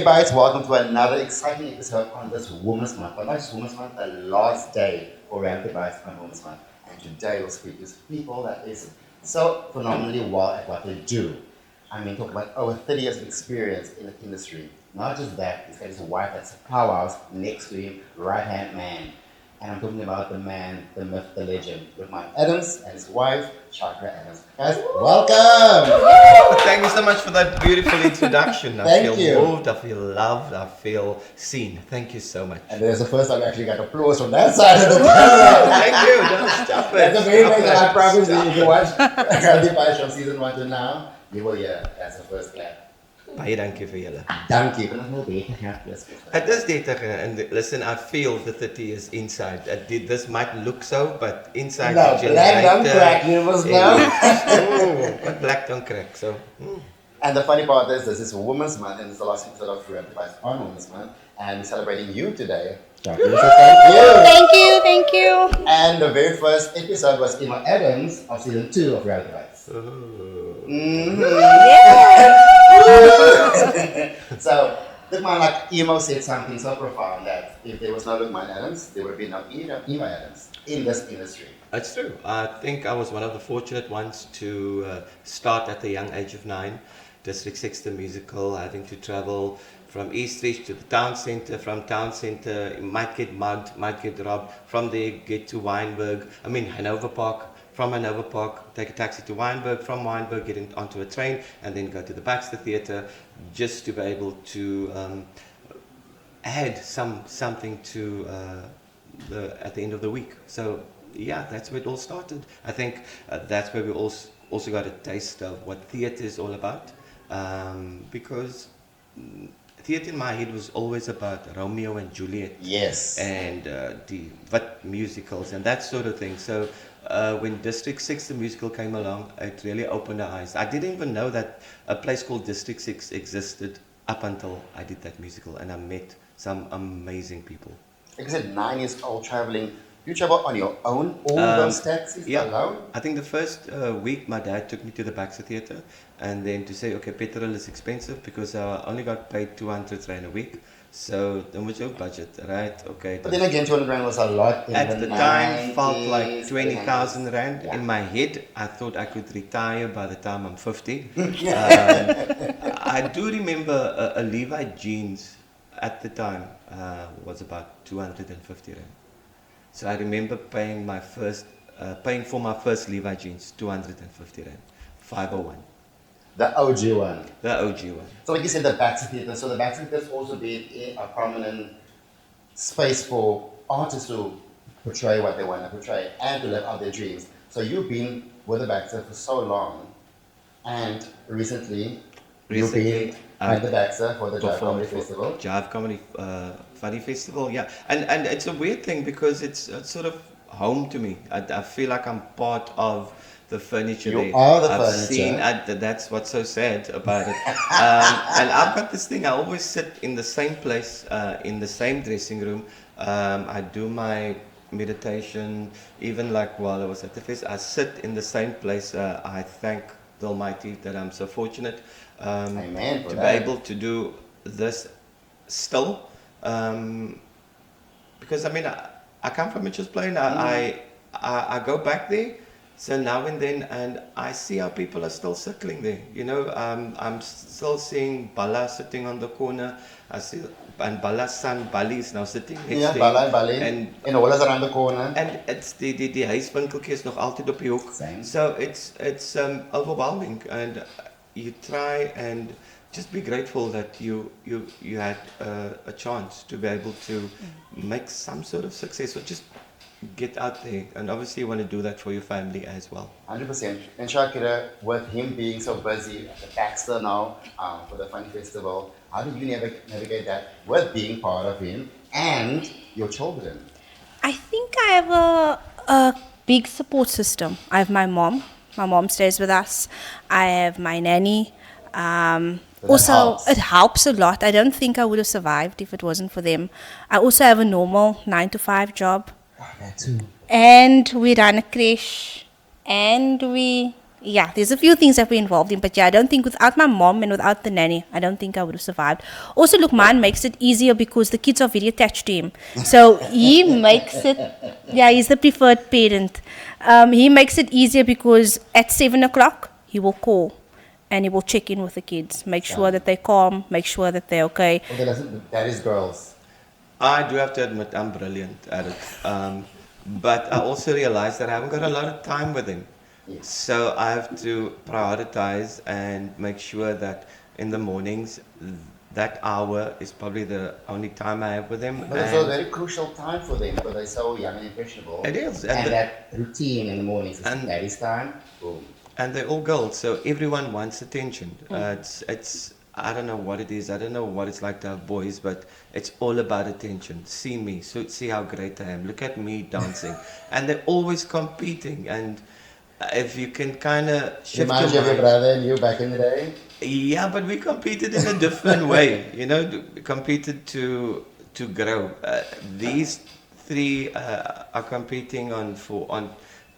Bites, welcome to another exciting episode on this Women's Month. But not just Women's Month, the last day for Reality Bites on Women's Month. And today we'll speak to people that is so phenomenally well at what they do. I mean, talk about over 30 years of experience in the industry. Not just that, he's got his wife that's a powerhouse next to him, right-hand man. And I'm talking about the man, the myth, the legend, Loukmaan Adams and his wife, Shaakiriah Adams. Guys, welcome! Thank you so much for that beautiful introduction. I Thank feel you. moved, I feel loved, I feel seen. Thank you so much. And there's the first time I actually got applause from that side of the camera. Thank you. Don't stop it. That's the main Stop thing it. that I promise you. Stop If you watch Reality Bites from season 1 to now, you will hear that's the first clap. Baie dankie vir julle. Thank you. But it's not beter, ja. Yes. It is 30 and listen, I feel the 30 is inside. This might look so, but inside No, the black don't generator crack, you must know. But black don't crack, so. And the funny part is, this is Women's Month, and it's the last episode of Reality Bites on Women's Month, and we're celebrating you today. Thank you. Thank you. And the very first episode was Emma Adams of season 2 of Reality Bites. So, Loukmaan, like Emo said something so profound that if there was no Loukmaan Adams, there would be no Emma Adams in this industry. It's true. I think I was one of the fortunate ones to start at the young age of 9. District 6, the musical, having to travel from East Ridge to the town centre, from town centre, might get mugged, might get robbed, from there get to Hanover Park, from Hanover Park, take a taxi to Wynberg, from Wynberg get onto a train, and then go to the Baxter Theatre, just to be able to add something to at the end of the week. So yeah, that's where it all started. I think that's where we also got a taste of what theatre is all about, because theatre in my head was always about Romeo and Juliet. Yes. And the musicals and that sort of thing. So when District 6, the musical, came along, it really opened our eyes. I didn't even know that a place called District 6 existed up until I did that musical, and I met some amazing people. Like I said, 9 years old, traveling. You travel on your own, all those taxis alone? I think the first week my dad took me to the Baxter Theatre, and then to say, okay, petrol is expensive because I only got paid 200 Rand a week. So then was your budget, right? Okay. But then again, 200 Rand was a lot. At the time, 90s, felt like 20,000 Rand. Yeah. In my head, I thought I could retire by the time I'm 50. I do remember a Levi jeans at the time was about 250 Rand. So I remember paying for my first Levi jeans, 250 Rand, 501. The OG one. The OG one. So like you said, the Baxter Theatre. So the Baxter Theatre has also been a prominent space for artists to portray what they want to portray and to live out their dreams. So you've been with the Baxter for so long, and recently you've been at the Baxter for the Jive Comedy Festival. Jive Comedy Funny Festival, yeah. And it's a weird thing because it's sort of home to me. I feel like I'm part of the furniture. You are the I've furniture. seen, that's what's so sad about it. And I've got this thing, I always sit in the same place, in the same dressing room. I do my meditation, even like while I was at the fest, I sit in the same place. I thank the Almighty that I'm so fortunate Amen for to that. be able to do this still. Because I mean, I come from Mitchell's Plain, I go back there. So now and then, and I see how people are still circling there. You know, I'm still seeing Bala sitting on the corner. I see, and Bala's son Bali is now sitting next Ja, to Bala him. en Bali. And En hulle is around the corner. and it's die huiswinkeltjie is nog altyd op die hoek. Same. So it's overwhelming, and you try and just be grateful that you had a chance to be able to make some sort of success or just get out there, and obviously you want to do that for your family as well. 100%. And Shaakirah, with him being so busy at the Baxter now for the Funny Festival, how did you navigate that with being part of him and your children? I think I have a big support system. I have my mom. My mom stays with us. I have my nanny. Also, it helps a lot. I don't think I would have survived if it wasn't for them. I also have a normal 9-to-5 job. Oh, that too. And we run a creche. And we yeah, there's a few things that we're involved in, but yeah, I don't think without my mom and without the nanny, I don't think I would have survived. Also, Loukmaan makes it easier because the kids are very attached to him. So he makes it, yeah, he's the preferred parent. He makes it easier because at 7 o'clock, he will call and he will check in with the kids, make sure that they're calm, make sure that they're okay. Okay, listen, that is girls. I do have to admit I'm brilliant at it. But I also realize that I haven't got a lot of time with him. Yes. So I have to prioritize and make sure that in the mornings, that hour is probably the only time I have with him. But it's a very crucial time for them because they're so young and impressionable. It is. And that routine in the mornings is that is time. Boom. And they're all girls, so everyone wants attention. It's I don't know what it is. I don't know what it's like to have boys, but it's all about attention. See me, so see how great I am. Look at me dancing, and they're always competing. And if you can kind of shift Reminds you of your mind- brother and you back in the day? yeah, but we competed in a different way. You know, we competed to grow. These three are competing on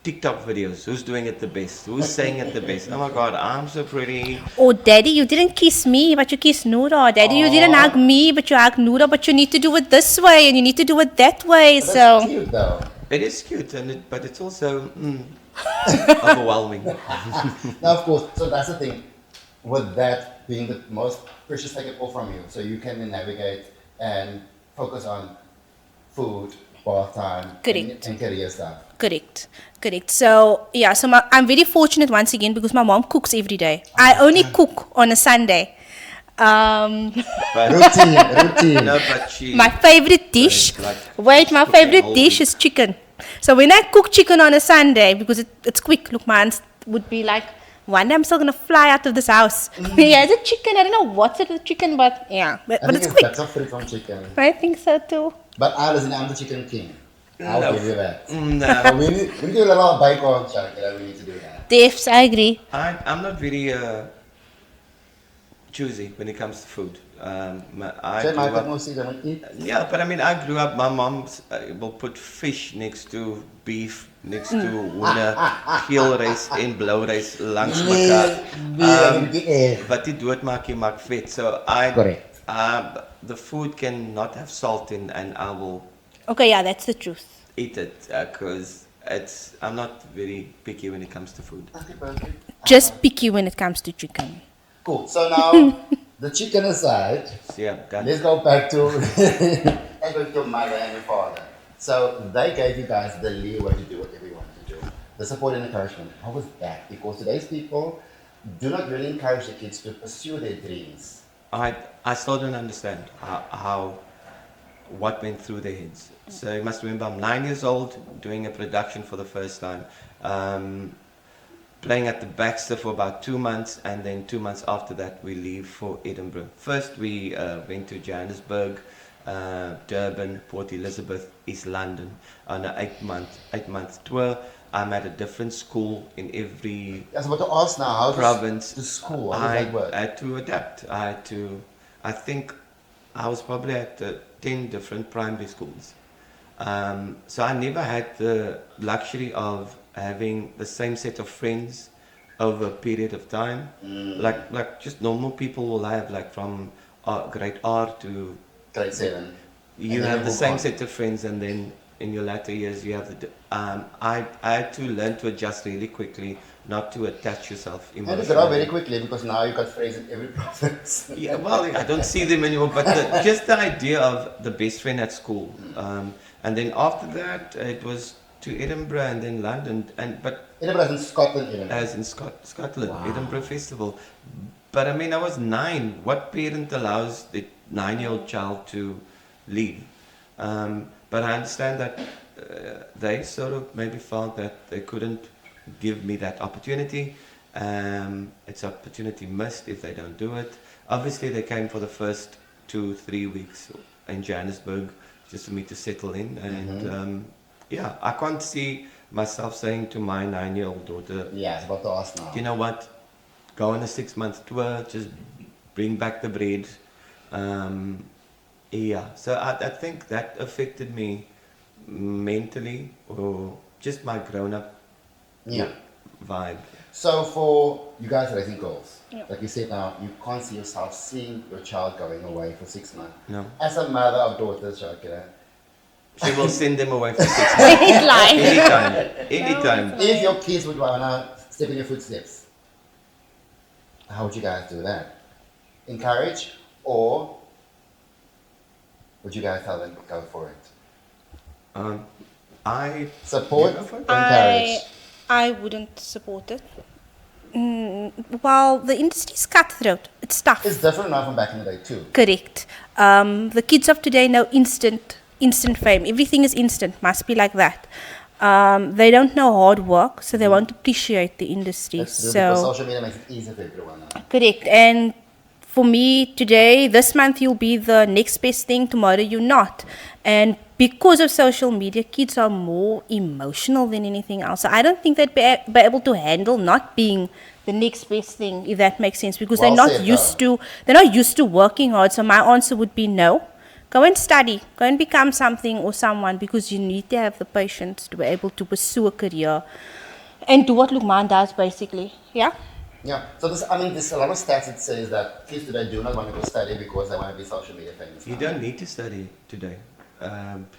TikTok videos. Who's doing it the best? Who's saying it the best? Oh my God, I'm so pretty. Oh, Daddy, you didn't kiss me, but you kissed Noora. Daddy, you didn't hug me, but you hugged Noora. But you need to do it this way and you need to do it that way. But So, that's cute though. It is cute, but it's also overwhelming. Now, of course, so that's the thing. With that being the most precious thing of all from you, so you can then navigate and focus on food, bath time, Correct. and career stuff. correct. So, yeah, so I'm very fortunate once again because my mom cooks every day. I only cook on a Sunday. But Routine. no, but she. My favorite dish, Like my cooking favorite all dish week. is chicken. So when I cook chicken on a Sunday, because it's quick, look, man would be like, one day I'm still gonna fly out of this house. Yeah, it's a chicken. I don't know what's it with chicken, but yeah, but I think it's it's quick. better fruit from chicken. I think so too. But listen, I'm the chicken king. I'll No. give you that. No, So we need to do a little bike on Shaakirah. We need to do that. Defs, I agree. I'm not very choosy when it comes to food. I Say grew my up- most don't eat. Yeah, but I mean, I grew up. My mom will put fish next to beef, next to hoender, geelrys en blouwrys langs mekaar. But die doodmaak jy maak vet. So Correct. the food cannot have salt in, and I will Okay, yeah, that's the truth. eat it because I'm not very picky when it comes to food. Okay, perfect. Just picky when it comes to chicken. Cool. So now, the chicken aside, So yeah, done. let's go back to let's go to your mother and your father. So they gave you guys the leeway to do whatever you wanted to do. The support and encouragement. How was that? Because today's people do not really encourage the kids to pursue their dreams. I still don't understand what went through their heads. So you must remember, I'm 9 years old, doing a production for the first time, playing at the Baxter for about 2 months, and then 2 months after that we leave for Edinburgh. First we went to Johannesburg, Durban, Port Elizabeth, East London on an 8-month tour. I'm at a different school in every I was about to ask now, how province. to school? How does that work? I had to adapt. I think I was probably at 10 different primary schools. So I never had the luxury of having the same set of friends over a period of time. Like just normal people will have, like from grade R to Grade 7. you And then have you the move same on. set of friends, and then in your latter years you have the. I had to learn to adjust really quickly, not to attach yourself And you grow emotionally. very quickly because now you got friends in every province. Yeah, well, I don't see them anymore, but just the idea of the best friend at school, and then after that it was to Edinburgh and then London, but Edinburgh in Scotland, even. as in Scotland, Wow. Edinburgh Festival. But I mean, I was 9. What parent allows the 9-year-old child to leave? But I understand that they sort of maybe felt that they couldn't give me that opportunity. It's opportunity missed if they don't do it. Obviously, they came for the first 2-3 weeks in Johannesburg just for me to settle in. And yeah, I can't see myself saying to my 9-year-old daughter, Yeah, I was about to ask now. you know what, go on a 6-month tour, just bring back the bread. Yeah, so I think that affected me mentally, or just my grown-up Yeah. vibe. So for you guys raising girls, Yeah. like you said now, you can't see yourself seeing your child going away for 6 months. No. As a mother of daughters, Shaakirah, She will send them away for 6 months. He's lying. Anytime. Anytime. if your kids would wanna step in your footsteps, how would you guys do that? Encourage, or would you guys tell them to go for it? I Support, You go for it? encourage. I wouldn't support it. Well, the industry's cutthroat. It's tough. It's different now from back in the day too. Correct. The kids of today know instant fame. Everything is instant. Must be like that. They don't know hard work, so they won't appreciate the industry. That's true, because So social media makes it easier for everyone now. correct. And for me today, this month you'll be the next best thing. Tomorrow you're not. And because of social media, kids are more emotional than anything else. So I don't think they'd be able to handle not being the next best thing, if that makes sense, because Well they're not said, used to working hard. So my answer would be no. Go and study. Go and become something or someone, because you need to have the patience to be able to pursue a career and do what Loukmaan does, basically. Yeah. Yeah. So there's a lot of stats that says that kids today do not want to go study because they want to be social media famous. You now. don't need to study today.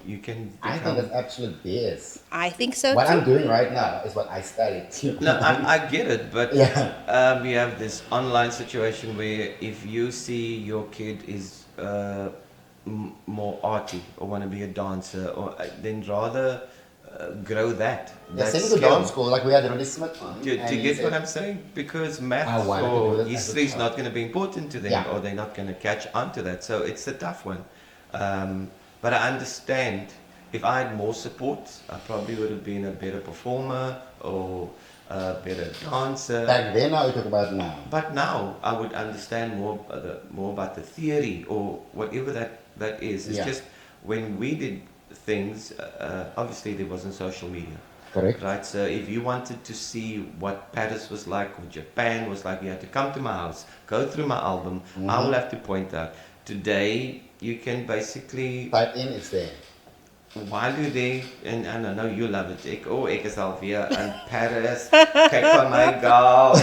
You can I think become... that's absolute BS. I think so What too. I'm doing right now is what I studied. No, I get it, but Yeah. we have this online situation where if you see your kid is more arty or want to be a dancer, or then rather grow that. Yeah, that same with the skill. dance school, like we had Rudy Smith on. Do and you he get said- what I'm saying? Because I maths wanted to do or that as a history is child. not going to be important to them, Yeah. or they're not going to catch on to that. So it's a tough one. But I understand. If I had more support, I probably would have been a better performer or a better dancer. Back then, now we talk about now. But now I would understand more about the theory or whatever that is. It's Yeah. just when we did things, obviously there wasn't social media. Correct. Right, so if you wanted to see what Paris was like, what Japan was like, you had to come to my house, go through my album. I will have to point out. Today, you can basically, Type in, it's there. while you're there, and I know you love it, ek is al weer in Paris, kyk van my gal.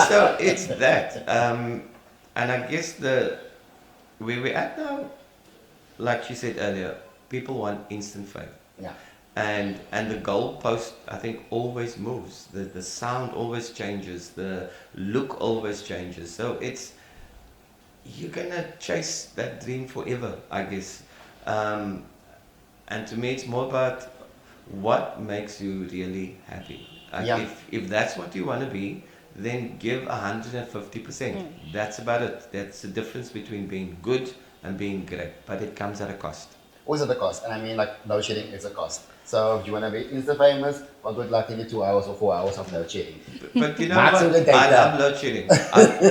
So it's that. And I guess where we're at now, like she said earlier, people want instant fame. Yeah. And the goalpost, I think, always moves. The sound always changes. The look always changes. So you're gonna chase that dream forever, I guess. And to me, it's more about what makes you really happy. Yeah. If that's what you want to be, then give 150%. That's about it. That's the difference between being good and being great. But it comes at a cost. Always at the cost. And I mean, like, load shedding is a cost. So if you want to be Insta famous, well, good luck in the 2 hours or 4 hours of load shedding. But you know That's what? the data. I love load shedding.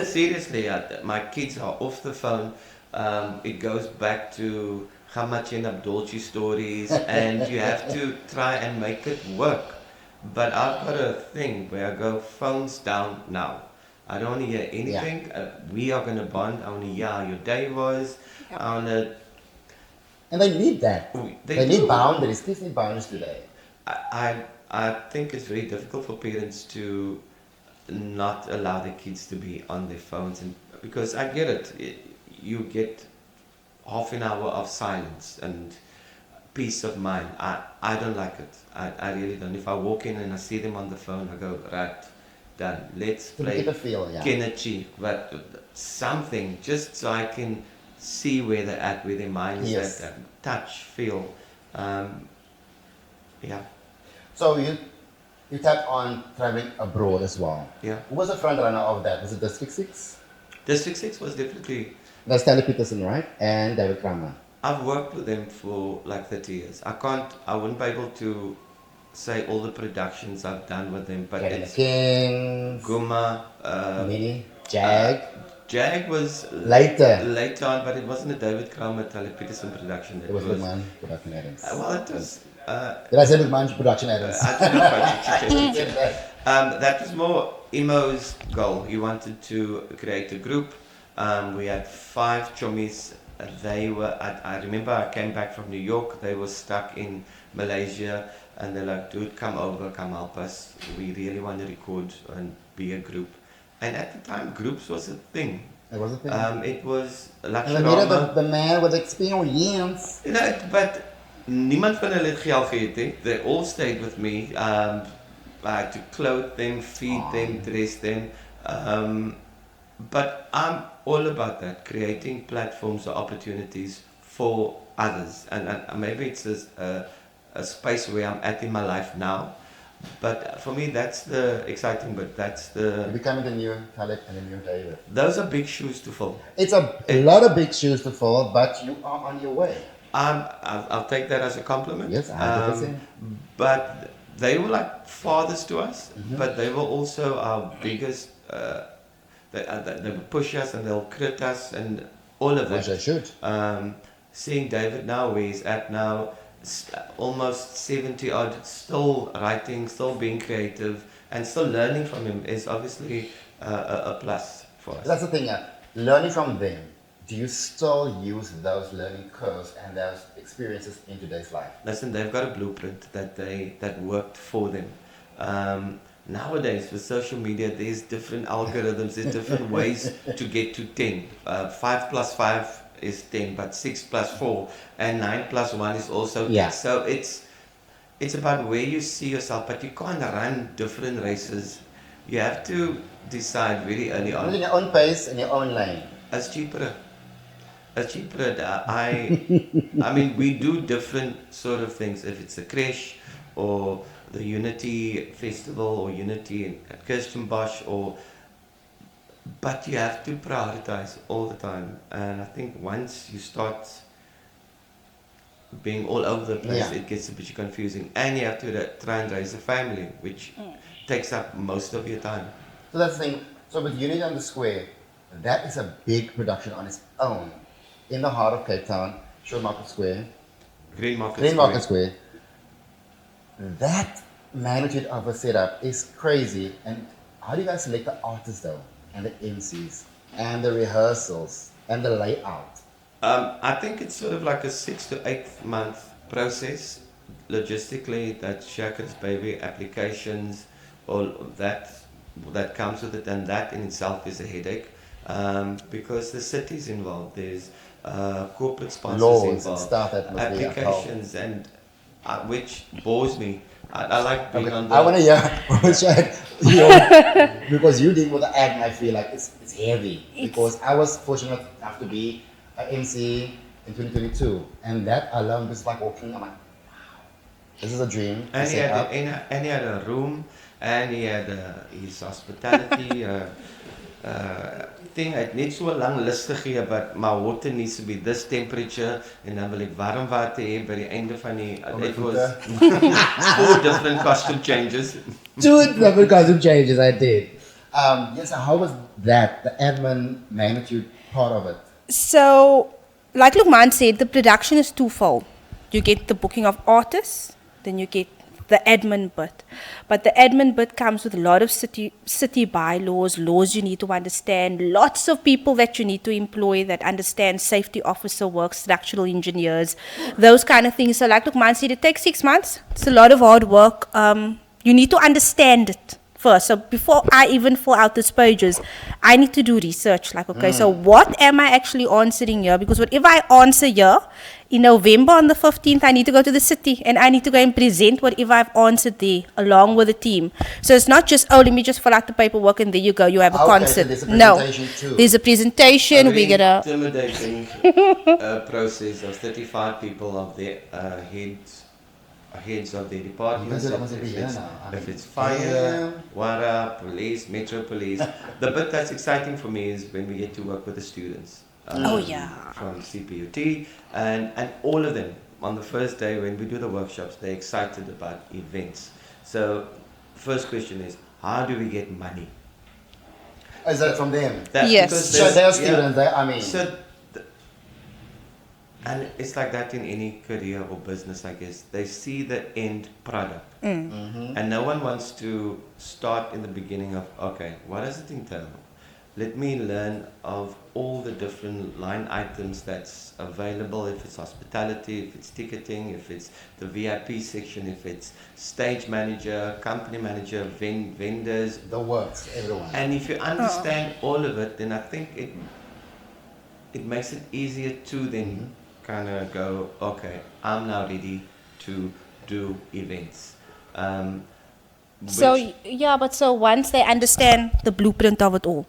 Seriously, my kids are off the phone. It goes back to Hamachi and Abdolchi stories, and you have to try and make it work. But I've got a thing where I go, phones down now. I don't want to hear anything. We are going to bond. I want to hear how your day was. Yep. I want to... And they need that. They need do. boundaries. Kids need boundaries today. I think it's very difficult for parents to not allow their kids to be on their phones, and because I get it, you get half an hour of silence and peace of mind. I don't like it. I really don't. If I walk in and I see them on the phone, I go, right, done. Let's To play get a feel, yeah. Kenichi, but something just so I can see where they're at, where their mind is Yes. at, touch, feel. Yeah. So you tapped on traveling abroad as well. Yeah. Who was the front runner of that? Was it District 6? District 6 was definitely... That's Stanley Peterson, right? And David Kramer. I've worked with them for like 30 years. I wouldn't be able to say all the productions I've done with them, but Kevin the it's Kings, Guma, Mini, Jag. Jag was Later. later on, but it wasn't a David Kramer, Stanley Peterson production. It was Loukmaan Production Adams. Well, it was... Did I say Loukmaan Production Adams? I don't know if that was more Emo's goal. He wanted to create a group. We had 5 chummies they were, I remember I came back from New York, they were stuck in Malaysia, and they're like, dude, come over, come help us. We really want to record and be a group. And at the time, groups was a thing. It was a thing. It was like and the man with experience. You know, but niemand van hulle het geld gehad, hè. They all stayed with me. I had to clothe them, feed them, dress them. But I'm all about that, creating platforms or opportunities for others. And maybe it's a space where I'm at in my life now. But for me, that's the exciting bit. That's You're becoming the new Caleb and the new David. Those are big shoes to fill. It's a lot of big shoes to fill, but you are on your way. I'll take that as a compliment. Yes, 100%. But they were like fathers to us, but they were also our biggest. They would push us and they'll crit us and all of that. Which they should. Seeing David now, where he's at now, almost 70 odd, still writing, still being creative, and still learning from him is obviously a plus for us. That's the thing, learning from them. Do you still use those learning curves and those experiences in today's life? Listen, they've got a blueprint that worked for them. Nowadays, with social media, there's different algorithms, there's different ways to get to 10. 5 plus 5 is 10, but 6 plus 4 and 9 plus 1 is also 10. Yeah. So it's about where you see yourself, but you can't run different races. You have to decide very early on. In your own pace, in your own lane. As cheaper. I mean, we do different sort of things. If it's a creche or the Unity Festival or Unity at Kirstenbosch, but you have to prioritize all the time. And I think once you start being all over the place, it gets a bit confusing. And you have to try and raise a family, which takes up most of your time. So that's the thing. So with Unity on the Square, that is a big production on its own. In the heart of Cape Town, Short Market Square. Green Market Square. That magnitude of a setup is crazy. And how do you guys select the artists though? And the MCs? And the rehearsals? And the layout? I think it's sort of like a 6 to 8 month process. Logistically, that Shaakirah's baby applications, all that comes with it, and that in itself is a headache. Because the city's involved, there's corporate sponsors laws involved, and stuff that must applications, and which bores me. I like being on the... I want to hear because you did with the ad, and I feel like it's heavy. Because I was fortunate enough to be an MC in 2022, and that alone was like walking. I'm like, wow, this is a dream. And he had a room, and he had his hospitality. Thing, hy het net so lang lus gegee, but my water needs to be this temperature, and dan wil ek warm water hê by die einde van die, it was 4 different costume changes. 2 different costume changes I did. Yes, how was that, the admin magnitude part of it? So, like Loukmaan said, the production is twofold. You get the booking of artists, then you get the admin bit. But the admin bit comes with a lot of city bylaws, laws you need to understand, lots of people that you need to employ that understand safety officer work, structural engineers, those kind of things. So like Loukmaan said, it takes 6 months. It's a lot of hard work. You need to understand it first. So before I even fill out these pages, I need to do research. Like, okay, so what am I actually answering here? Because whatever I answer here, in November on the 15th, I need to go to the city and I need to go and present whatever I've answered there along with the team. So it's not just, let me just fill out the paperwork and there you go, you have a concert. So there's a presentation too. There's a presentation. We get a intimidating process of 35 people of the heads of the departments. If it's fire, water, police, metro police. The bit that's exciting for me is when we get to work with the students. From CPUT and all of them on the first day when we do the workshops, they're excited about events. So first question is, how do we get money? Is that from them? Yes. So they're students, and it's like that in any career or business, I guess. They see the end product. And no one wants to start in the beginning of, okay, what does it entail? let me learn of all the different line items that's available, if it's hospitality, if it's ticketing, if it's the VIP section, if it's stage manager, company manager, vendors. The works, everyone. And if you understand all of it, then I think it makes it easier to then kind of go, okay, I'm now ready to do events. So Which- but so once they understand the blueprint of it all,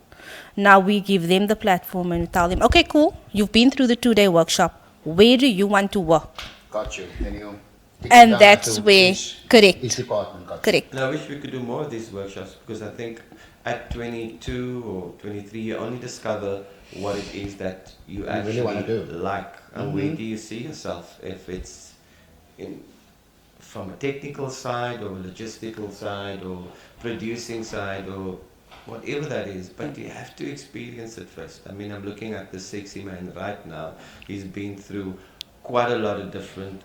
now we give them the platform and we tell them, okay, cool, you've been through the 2-day workshop. Where do you want to work? Got you. Then you take it And down that's to where, each correct, department. Got you. correct. And I wish we could do more of these workshops, because I think at 22 or 23 you only discover what it is that you really actually wanna do. like, and where do you see yourself, if it's from a technical side or a logistical side or producing side or whatever that is, but you have to experience it first. I mean, I'm looking at the sexy man right now. He's been through quite a lot of different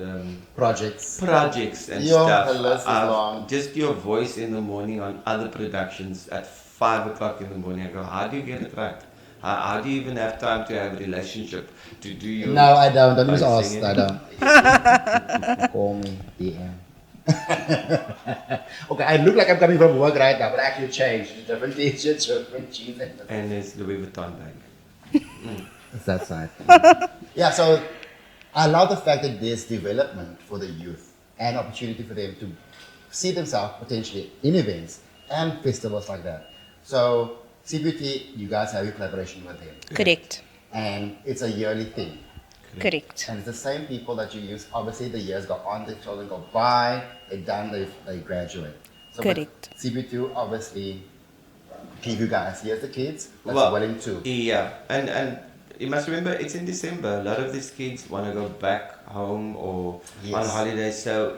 Projects. and Your stuff. list is long. Just your voice in the morning on other productions at 5 o'clock in the morning. I go, how do you get it right? How do you even have time to have a relationship? To do your No, I don't. Don't use us. singing? I don't. Call me DM. Okay, I look like I'm coming from work right now, but I actually changed. Different t-shirts, different jeans. And it's Louis Vuitton bag. It's that side. Yeah, so I love the fact that there's development for the youth and opportunity for them to see themselves potentially in events and festivals like that. So CPT, you guys have your collaboration with them, Correct, and it's a yearly thing. correct. And it's the same people that you use. Obviously, the years go on, the children go by, they're done, they graduate. So but Correct. CP2 obviously give you guys, here's the kids that's Well, willing to. Yeah, and you must remember it's in December. A lot of these kids want to go back home or Yes. on holiday, so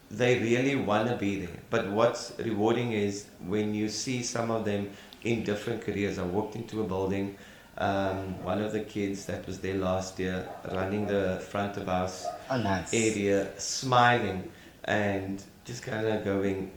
they really want to be there. But what's rewarding is when you see some of them in different careers. I walked into a building, one of the kids that was there last year running the front of house Oh, nice. area, smiling and just kind of going,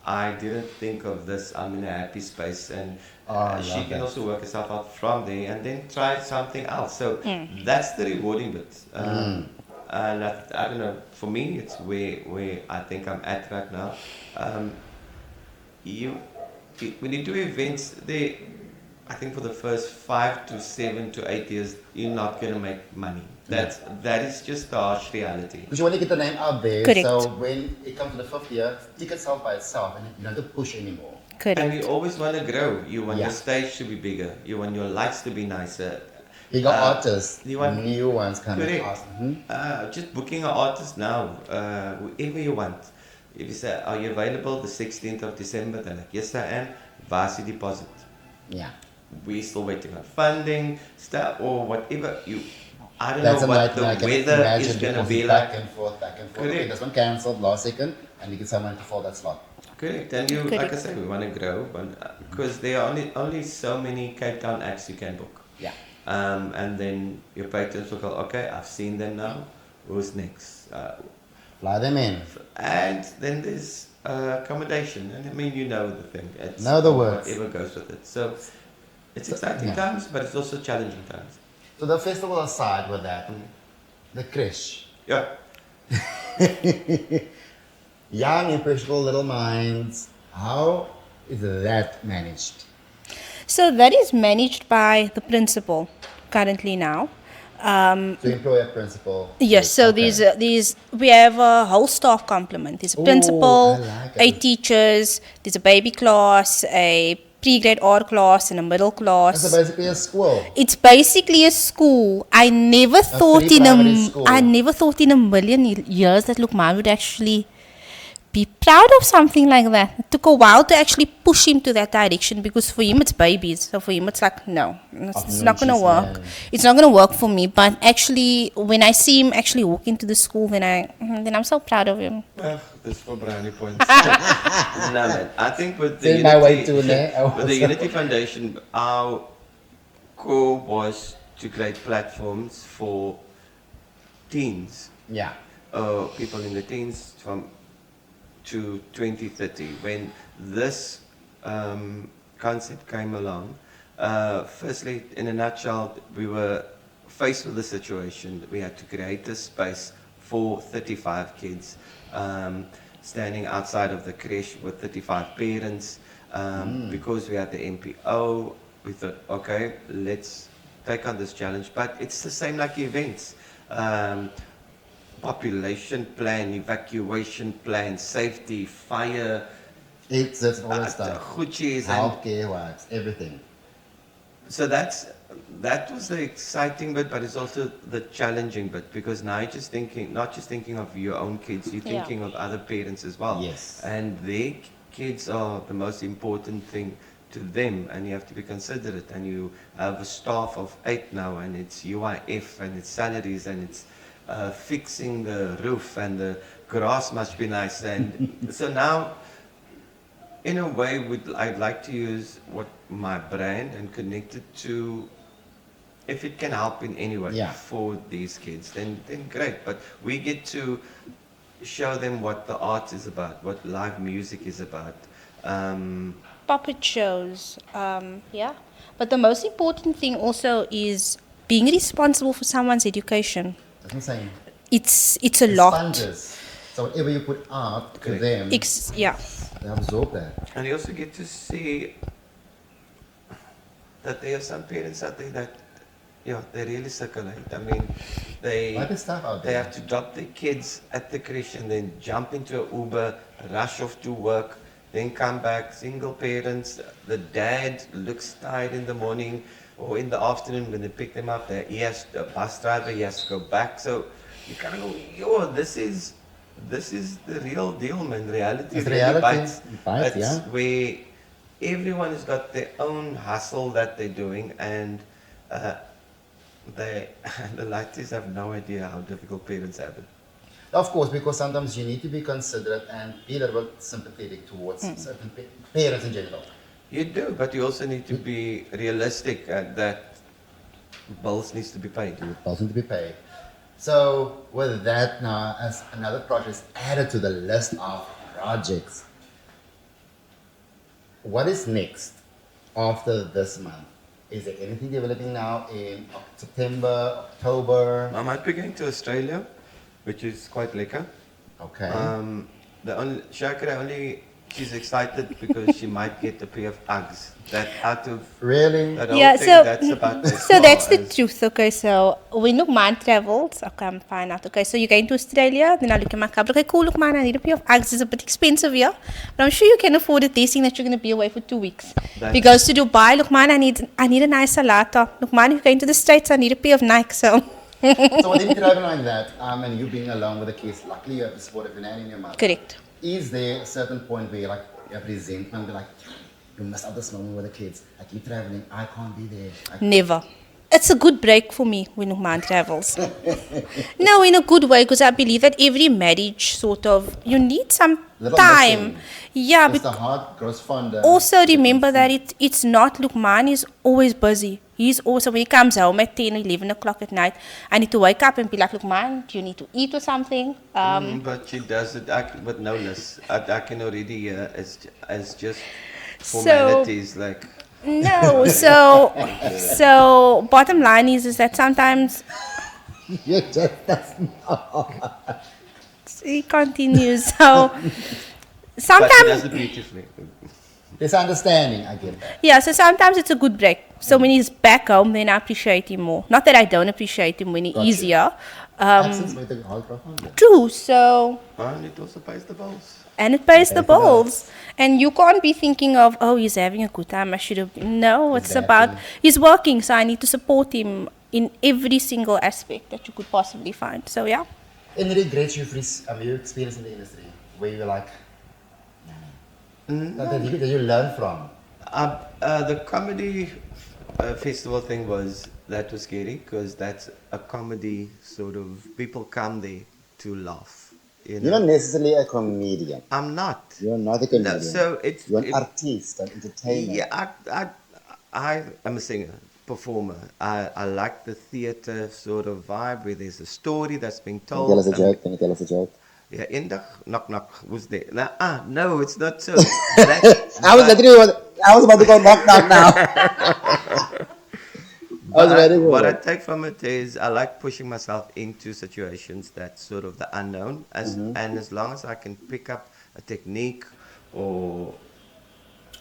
I didn't think of this. I'm in a happy space, and I she love can that. also work herself out from there and then try something else. So that's the rewarding bit. And I don't know. For me, it's where I think I'm at right now. When you do events, I think for the first 5 to 7 to 8 years, you're not going to make money. That is just the harsh reality. Because you want to get the name out there, Correct. so when it comes to the 5th year, tickets sell by itself and you don't have to push anymore. And Correct. you always want to grow. You want Yeah. your stage to be bigger. You want your lights to be nicer. You got artists, you want- new ones coming Correct. out. Just booking an artist now, whoever you want. If you say, are you available the 16th of December? They're like, yes, I am. Vasi deposit. Yeah. We're still waiting on funding, stuff, or whatever. I don't That's know a what nightmare. I the can weather imagine is going to because be it's like. back and forth, back and forth. Okay, Correct. this one cancelled last second, and you get someone to fill that slot. Correct. And like I Correct. said, we want to grow, because there are only so many Cape Town acts you can book. Yeah. And then your patrons will go, okay, I've seen them now. Who's next? Fly them in. And then there's accommodation, and I mean, you know the thing. It's Know the words. Whatever goes with it. So it's exciting yeah. times, but it's also challenging times. So the festival aside with that, the Krish. Yeah. Young, impressionable little minds. How is that managed? So that is managed by the principal currently now. So employer principal. Yes, so okay. we have a whole staff complement. There's a Ooh, principal, I like 8 it. teachers, there's a baby class, a pre-grade art class, and a middle So class. basically a school. It's basically a school. I never thought pre-primary school. I never thought in a million years that Loukmaan would actually be proud of something like that. It took a while to actually push him to that direction, because for him it's babies. So for him it's like, no, it's not going to work. It's not going to work for me. But actually, when I see him actually walk into the school, then I'm so proud of him. This for brownie points. No, man. I think with the Say my way Unity, to there. with the Unity Foundation, our goal was to create platforms for teens, Yeah. people in the teens from to 2030, when this concept came along, firstly, in a nutshell, we were faced with the situation that we had to create a space for 35 kids, standing outside of the creche with 35 parents. Because we had the MPO, we thought, okay, let's take on this challenge. But it's the same like events. Population plan, evacuation plan, safety, fire, Exits, all that stuff. goodies, and Healthcare wise, everything. so that was the exciting bit, but it's also the challenging bit, because now you're just thinking, not just thinking of your own kids, you're Yeah. thinking of other parents as well. Yes. And their kids are the most important thing to them, and you have to be considerate. And you have a staff of 8 now, and it's UIF, and it's salaries, and it's fixing the roof, and the grass must be nice. And so now, in a way, I'd like to use what my brand and connect it to, if it can help in any way Yeah. for these kids, then great. But we get to show them what the art is about, what live music is about. Puppet shows, yeah. But the most important thing also is being responsible for someone's education. That's what I'm saying. It's a The lot. Sponges. So whatever you put out to Correct. them, Yeah. they absorb that. And you also get to see that there are some parents out there that, they really circulate. I mean, Like the stuff out they there. have to drop their kids at the creche and then jump into an Uber, rush off to work, then come back. Single parents, the dad looks tired in the morning or in the afternoon when they pick them up. The bus driver, he has to go back. So you kind of go, this is the real deal, man. Reality It's really reality. bites. It bites, It's yeah. where everyone has got their own hustle that they're doing, and the lighties have no idea how difficult parents have it. Of course, because sometimes you need to be considerate and be a little bit sympathetic towards certain parents in general. You do, but you also need to be realistic that bills needs to be paid. Also to be paid. So with that now, as another project is added to the list of projects, what is next after this month? Is there anything developing now in September, October? I might be going to Australia, which is quite lekker. Okay. Shaakirah only, she's excited because she might get a pair of Uggs. That out of Really? that whole Yeah, thing, so that's about as so that's far the as- truth. Okay, so when Loukmaan travels, okay, I'm fine out. Okay, so you're going to Australia, then I look at my cupboard. Okay, cool, Loukmaan, I need a pair of Uggs. It's a bit expensive here, but I'm sure you can afford it. They think that you're going to be away for 2 weeks. If he goes to Dubai, Loukmaan, I need a nice salata. Loukmaan, if you're going to the States, I need a pair of Nike. So So when you travel like that, and you being along with the kids, luckily you have the support of your nanny and your mother. correct. Is there a certain point where you have resentment, like, you must have this moment with the kids. I keep traveling, I can't be there. Never. It's a good break for me when Loukmaan travels. No, in a good way, because I believe that every marriage sort of, you need some Little time. missing. Yeah, Because but the heart grows fonder. also remember that it's not Loukmaan is always busy. He's also, when he comes home at 10 or 11 o'clock at night, I need to wake up and be like, Loukmaan, do you need to eat or something? But she does it with no less. I can already hear as just So- formalities, like No, so bottom line is that sometimes You just doesn't. he continues. So but she sometimes does it beautifully. This understanding, I get that. yeah, so sometimes it's a good break. So when he's back home, then I appreciate him more. Not that I don't appreciate him when Gotcha. he's here. Absence makes the heart grow fonder. True. So And it also pays the bills. and it pays the Pays the bills. And you can't be thinking of, oh, he's having a good time. I should have. No, it's Exactly. about he's working, so I need to support him in every single aspect that you could possibly find. So yeah. Any regrets you've experienced in the industry where you're like, that you learn from? The comedy festival thing was scary, because that's a comedy sort of, people come there to laugh. You know? You're not necessarily a comedian. I'm not. You're not a No, comedian. so You're an artist, an entertainer. Yeah, I am a singer, performer. I like the theatre sort of vibe where there's a story that's being Can told. you tell us a joke? Can you tell us a joke? Yeah, Indag, knock knock, who's there? No, it's not so. That- I was but- literally I was about to go knock now. I was ready for What I it. take from it is I like pushing myself into situations that's sort of the unknown, and as long as I can pick up a technique or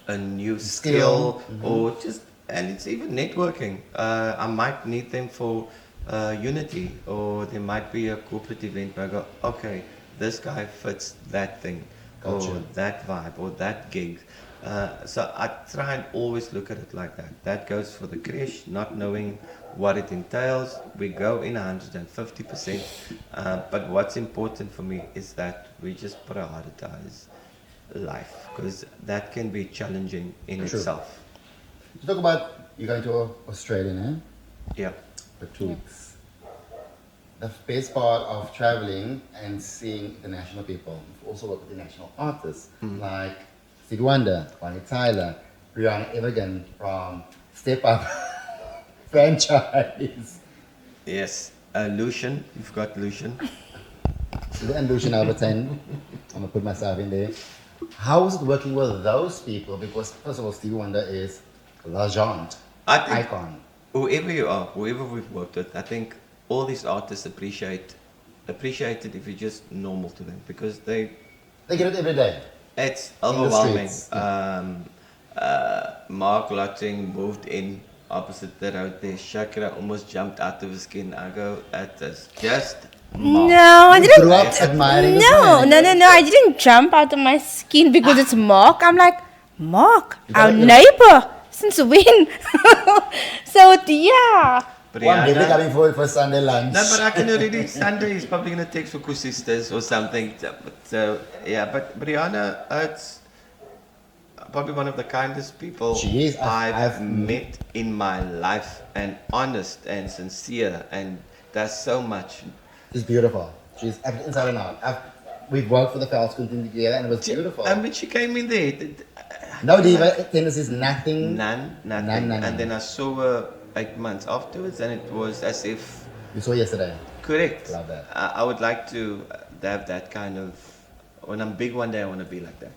a new Skill. skill or just, and it's even networking. I might need them for Unity, or there might be a corporate event where I go, okay, this guy fits that thing, Gotcha. or that vibe, or that gig. So I try and always look at it like that. That goes for the creche, not knowing what it entails. We go in 150%. But what's important for me is that we just prioritize life, because that can be challenging in True. itself. To talk about you going to Australia, eh? Yeah. For 2 weeks. The best part of traveling and seeing international people. We've also worked with international artists like Stevie Wonder, Bonnie Tyler, Rihanna Evagan from Step Up franchise. Yes. Lucian, you've got Lucian. And Lucian Albertine. I'm gonna put myself in there. How was it working with those people? Because first of all, Stevie Wonder is legend, I think icon. whoever you are, whoever we've worked with, I think all these artists appreciate it if you're just normal to them, because They get it every day. it's the overwhelming. streets, Mark Lotting moved in opposite the road there. Shaakirah almost jumped out of his skin. I go, that is just Mark. No, I You didn't. grew up admiring this No, man. no. I didn't jump out of my skin because it's Mark. I'm like, Mark, You our gotta get- neighbor. Since when? So, yeah. Well, I'm definitely Brianna, coming for Sunday lunch. no, but I can already. Sunday is probably gonna text for Sisters or something. So yeah, but Brianna, it's probably one of the kindest people She is. I've met in my life, and honest and sincere, and does so much. She's beautiful. She's inside and out. We've worked for the Fells Continue together and it was beautiful. And when she came in there, No diva tendencies, nothing. none. None. And then I saw her 8 months afterwards, and it was as if You saw yesterday. correct. Love that. I would like to have that kind of. When I'm big one day, I want to be like that.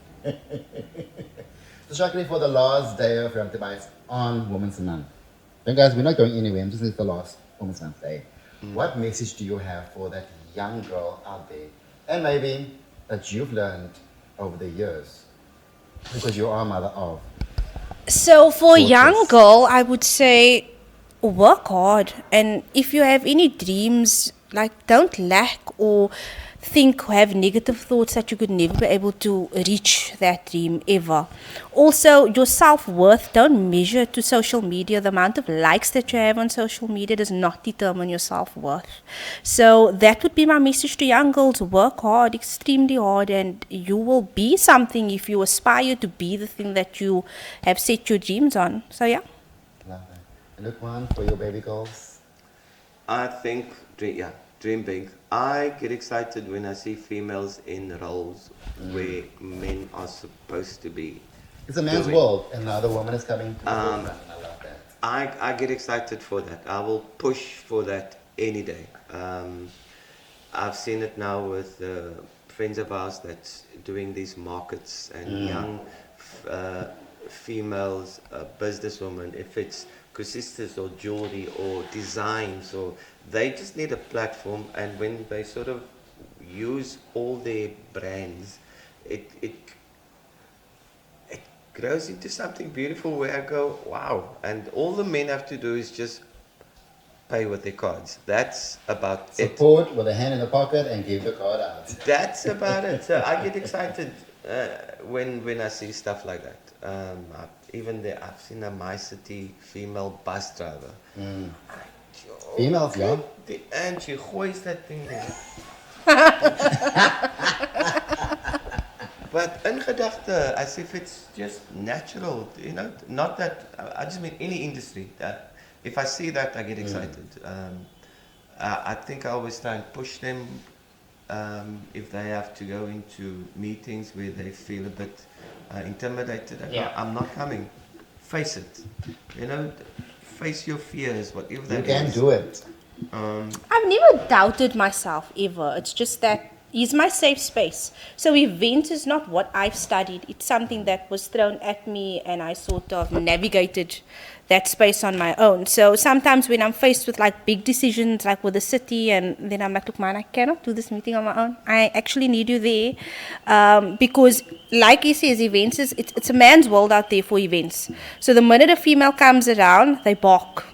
So Shaakirah, for the last day of your device on Women's Month. Then guys, we're not going anywhere. I'm just saying it's the last Women's Month day. What message do you have for that young girl out there? And maybe that you've learned over the years? Because you are a mother of. So for a young Gorgeous. girl, I would say work hard. And if you have any dreams, like don't lack or think or have negative thoughts that you could never be able to reach that dream ever. Also, your self-worth, don't measure to social media. The amount of likes that you have on social media does not determine your self-worth. So that would be my message to young girls. Work hard, extremely hard, and you will be something if you aspire to be the thing that you have set your dreams on. So yeah. Love that. Loukmaan, for your baby girls. I think, dream big. I get excited when I see females in roles where men are supposed to be. It's a man's doing. world and now the woman is coming to the forefront. I love that. I get excited for that. I will push for that any day. I've seen it now with friends of ours that's doing these markets and young females, businesswomen, if it's sisters or jewelry or designs, or they just need a platform, and when they sort of use all their brands, it grows into something beautiful where I go, wow. And all the men have to do is just pay with their cards. That's about it. Support with a hand in the pocket and give the card out. That's about it. So I get excited when I see stuff like that. I've seen a My City female bus driver. Females, yeah. And she hoists that thing there. But in gedachte, as if it's just natural, not that, I just mean any industry. That if I see that, I get excited. I think I always try and push them if they have to go into meetings where they feel a bit intimidated. I'm not coming. Face it. Face your fears, whatever that You can is. do it. I've never doubted myself ever. It's just that He's my safe space. So events is not what I've studied. It's something that was thrown at me and I sort of navigated that space on my own. So sometimes when I'm faced with like big decisions like with the city and then I'm like, Loukmaan, I cannot do this meeting on my own. I actually need you there. Because like he says, events is, it's a man's world out there for events. So the minute a female comes around, they balk.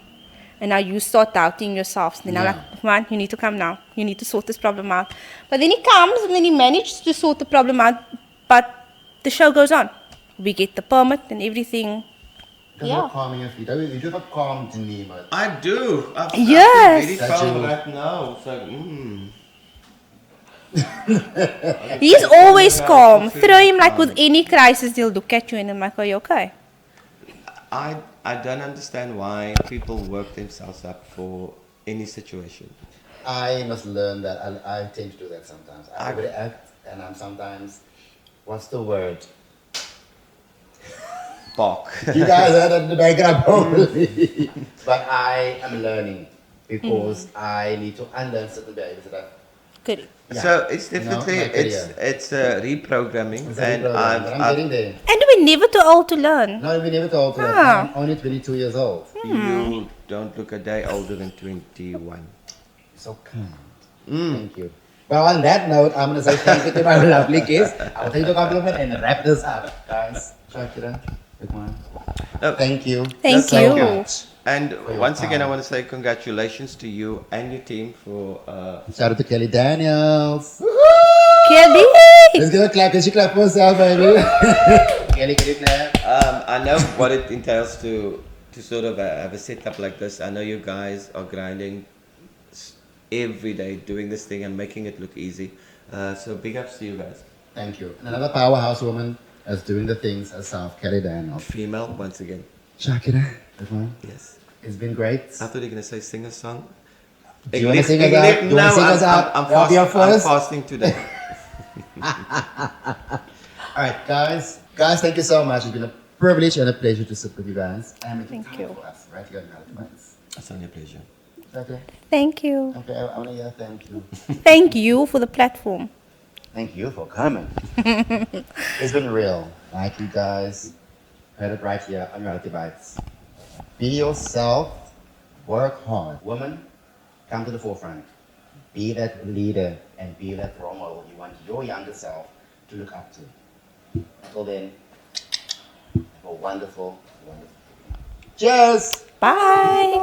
And now you start doubting yourself. Then I'm like, man, you need to come now. You need to sort this problem out. But then he comes and then he manages to sort the problem out. But the show goes on. We get the permit and everything. Doesn't look calm in your feet. You do look calm to me, but I do. I Yes. feel very calm right now. It's like, He's always calm. Throw him like with any crisis, he'll look at you and I'm like, are you okay? I don't understand why people work themselves up for any situation. I must learn that. I tend to do that sometimes. I overreact, and I'm sometimes, what's the word? Bark. You guys heard it in the background probably. But I am learning because I need to unlearn certain behaviors that I've. Good. Yeah. So it's definitely You know, my career. it's It's reprogramming, a and reprogram, but I'm getting there. And we're never too old to learn. No, we never told her. Ah. I'm only 22 years old. you don't look a day older than 21. So kind. Thank you. Well, on that note, I'm going to say thank you to my lovely guest. I will take the compliment and wrap this up, guys. Shaakirah, Loukmaan. No, Thank you. Thank so you. much. And your once again, I time. want to say congratulations to you and your team for. Shout out to Kelly Daniels. Kelly! Let's give her a clap. Can she clap for herself, baby? Kelly, can you clap? I know what it entails to sort of have a setup like this. I know you guys are grinding every day doing this thing and making it look easy. So big ups to you guys. Thank you. And another powerhouse woman is doing the things herself, Kelly Daniels. Female, once again. Shaakirah, Loukmaan, Yes. it's been great. I thought you were going to say sing a song. Do you want to sing us out? Do you want to sing us out? I'm That'll be our I'm first. fasting today. All right, guys. Guys, thank you so much. It's been a privilege and a pleasure to sit with you guys. And making Thank time you. for us right here in Maldives. It's only a pleasure. Okay. Thank you. Okay, I want to hear thank you. Thank you for the platform. Thank you for coming. It's been real. Like you guys heard it right here on Reality Bites. Be yourself. Work hard. Woman, come to the forefront. Be that leader and be that role model you want your younger self to look up to. Until then, have a wonderful, wonderful day. Cheers! Bye.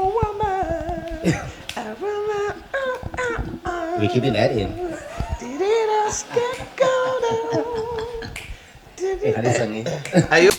We're keeping that in. Hey, how do you sing it? Are you?